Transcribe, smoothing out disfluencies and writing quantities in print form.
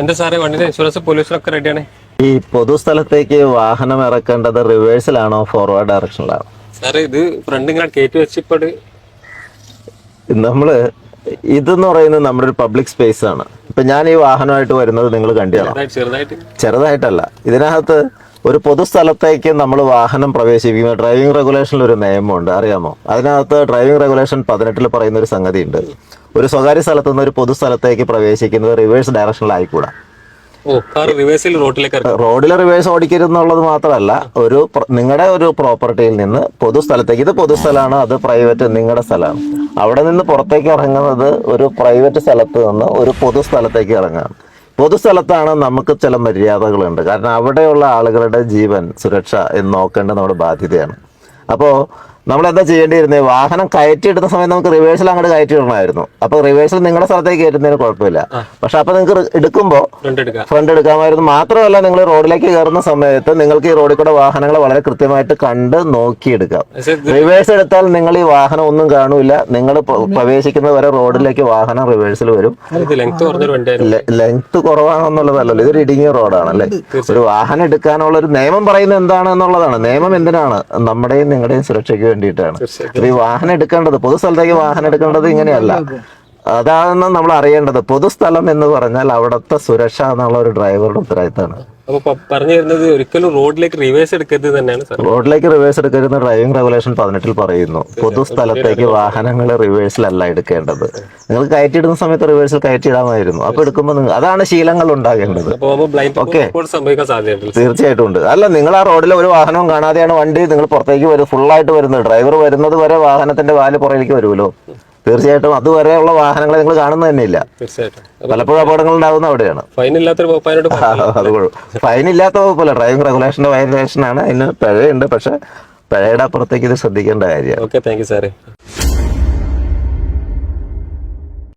എന്താ സാറേ വണ്ടിയുടെ ഇൻഷുറൻസ് പൊല്യൂഷനൊക്കെ റെഡിയാണ്. ഈ പൊതുസ്ഥലത്തേക്ക് വാഹനം ഇറക്കേണ്ടത് റിവേഴ്സിലാണോ ഫോർവേഡ് ഡയറക്ഷനിലാണോ? സാറേ ഇത് ഫ്രണ്ട് ഇങ്ങനെ കയറ്റി വെച്ചിപ്പോട് നമ്മള് ഇതെന്ന് പറയുന്നത് നമ്മുടെ ഒരു പബ്ലിക് സ്പേസ് ആണ്. ഇപ്പൊ ഞാൻ ഈ വാഹനമായിട്ട് വരുന്നത് നിങ്ങൾ കണ്ടിയാണോ? ചെറുതായിട്ട് ചെറുതായിട്ടല്ല, ഇതിനകത്ത് ഒരു പൊതുസ്ഥലത്തേക്ക് നമ്മൾ വാഹനം പ്രവേശിപ്പിക്കുന്ന ഡ്രൈവിംഗ് റെഗുലേഷനിൽ ഒരു നിയമമുണ്ട്, അറിയാമോ? അതിനകത്ത് ഡ്രൈവിംഗ് റെഗുലേഷൻ 18 പറയുന്ന ഒരു സംഗതി ഉണ്ട്. ഒരു സ്വകാര്യ സ്ഥലത്ത് നിന്ന് ഒരു പൊതുസ്ഥലത്തേക്ക് പ്രവേശിക്കുന്നത് റിവേഴ്സ് ഡയറക്ഷനിലായിക്കൂടാ. റോഡിലെ റിവേഴ്സ് ഓടിക്കരുതെന്നുള്ളത് മാത്രമല്ല, നിങ്ങളുടെ ഒരു പ്രോപ്പർട്ടിയിൽ നിന്ന് പൊതുസ്ഥലത്തേക്ക്, ഇത് പൊതുസ്ഥലമാണ്, അത് പ്രൈവറ്റ് നിങ്ങളുടെ സ്ഥലമാണ്, അവിടെ നിന്ന് പുറത്തേക്ക് ഇറങ്ങുന്നത് ഒരു പ്രൈവറ്റ് സ്ഥലത്ത് നിന്ന് ഒരു പൊതുസ്ഥലത്തേക്ക് ഇറങ്ങാം. പൊതുസ്ഥലത്താണ് നമുക്ക് ചില മര്യാദകളുണ്ട്. കാരണം അവിടെയുള്ള ആളുകളുടെ ജീവൻ സുരക്ഷ എന്ന് നോക്കേണ്ടത് നമ്മുടെ ബാധ്യതയാണ്. അപ്പോൾ നമ്മളെന്താ ചെയ്യേണ്ടിയിരുന്നത്? വാഹനം കയറ്റിയിടുന്ന സമയത്ത് നമുക്ക് റിവേഴ്സിൽ അങ്ങോട്ട് കയറ്റിയിടണമായിരുന്നു. അപ്പൊ റിവേഴ്സിൽ നിങ്ങളുടെ സ്ഥലത്തേക്ക് കയറ്റുന്നതിന് കുഴപ്പമില്ല. പക്ഷെ അപ്പൊ നിങ്ങൾക്ക് എടുക്കുമ്പോൾ ഫ്രണ്ട് എടുക്കാമായിരുന്നു. മാത്രമല്ല, നിങ്ങൾ റോഡിലേക്ക് കയറുന്ന സമയത്ത് നിങ്ങൾക്ക് ഈ റോഡിൽ കൂടെ വാഹനങ്ങൾ വളരെ കൃത്യമായിട്ട് കണ്ട് നോക്കിയെടുക്കാം. റിവേഴ്സ് എടുത്താൽ നിങ്ങൾ ഈ വാഹനം ഒന്നും കാണൂല. നിങ്ങൾ പ്രവേശിക്കുന്നത് വരെ റോഡിലേക്ക് വാഹനം റിവേഴ്സിൽ വരും. ലെങ്ത് കുറവാണെന്നുള്ളതല്ലല്ലോ, ഇതൊരു ഇടുങ്ങിയ റോഡാണല്ലേ. ഒരു വാഹനം എടുക്കാനുള്ള ഒരു നിയമം പറയുന്നത് എന്താണെന്നുള്ളതാണ്. നിയമം എന്തിനാണ്? നമ്മുടെയും നിങ്ങളുടെയും സുരക്ഷയ്ക്ക് വേണ്ടിയിട്ടാണ്. ഈ വാഹനം എടുക്കേണ്ടത്, പൊതുസ്ഥലത്തേക്ക് വാഹനം എടുക്കേണ്ടത് ഇങ്ങനെയല്ല. അതാണ് നമ്മൾ അറിയേണ്ടത്. പൊതുസ്ഥലം എന്ന് പറഞ്ഞാൽ അവിടുത്തെ സുരക്ഷ എന്നുള്ള ഒരു ഡ്രൈവറുടെ ഉത്തരവാദിത്തമാണ്. പറഞ്ഞു തരുന്നത് ഒരിക്കലും റോഡിലേക്ക് റിവേഴ്സ് എടുക്കരുത് തന്നെയാണ്. റോഡിലേക്ക് റിവേഴ്സ് എടുക്കരുത് ഡ്രൈവിംഗ് റെഗുലേഷൻ 18 പറയുന്നു. പൊതുസ്ഥലത്തേക്ക് വാഹനങ്ങൾ റിവേഴ്സിലല്ല എടുക്കേണ്ടത്. നിങ്ങൾ കയറ്റിയിടുന്ന സമയത്ത് റിവേഴ്സിൽ കയറ്റിയിടാമായിരുന്നു. അപ്പൊ എടുക്കുമ്പോൾ അതാണ് ശീലങ്ങൾ ഉണ്ടാകേണ്ടത്. ഓക്കെ, തീർച്ചയായിട്ടും ഉണ്ട്. അല്ല, നിങ്ങൾ ആ റോഡിൽ ഒരു വാഹനവും കാണാതെയാണ് വണ്ടി നിങ്ങൾ പുറത്തേക്ക് ഫുള്ളായിട്ട് വരുന്നത്. ഡ്രൈവർ വരുന്നത് വരെ വാഹനത്തിന്റെ വാല് പുറകിലേക്ക് വരുമല്ലോ. തീർച്ചയായിട്ടും അതുവരെയുള്ള വാഹനങ്ങൾ നിങ്ങൾ കാണുന്നത് തന്നെയില്ല. പലപ്പോഴും അപകടങ്ങൾ ഉണ്ടാകുന്ന അവിടെയാണ്. ഫൈൻ ഇല്ലാത്ത വകുപ്പല്ല, ഡ്രൈവിംഗ് റെഗുലേഷന്റെ വയലേഷൻ ആണ്. അതിന് പിഴയുണ്ട്, പക്ഷെ പിഴയുടെ അപ്പുറത്തേക്ക് ഇത് ശ്രദ്ധിക്കേണ്ട കാര്യമാണ്. ഓക്കെ, താങ്ക് യു സാറേ.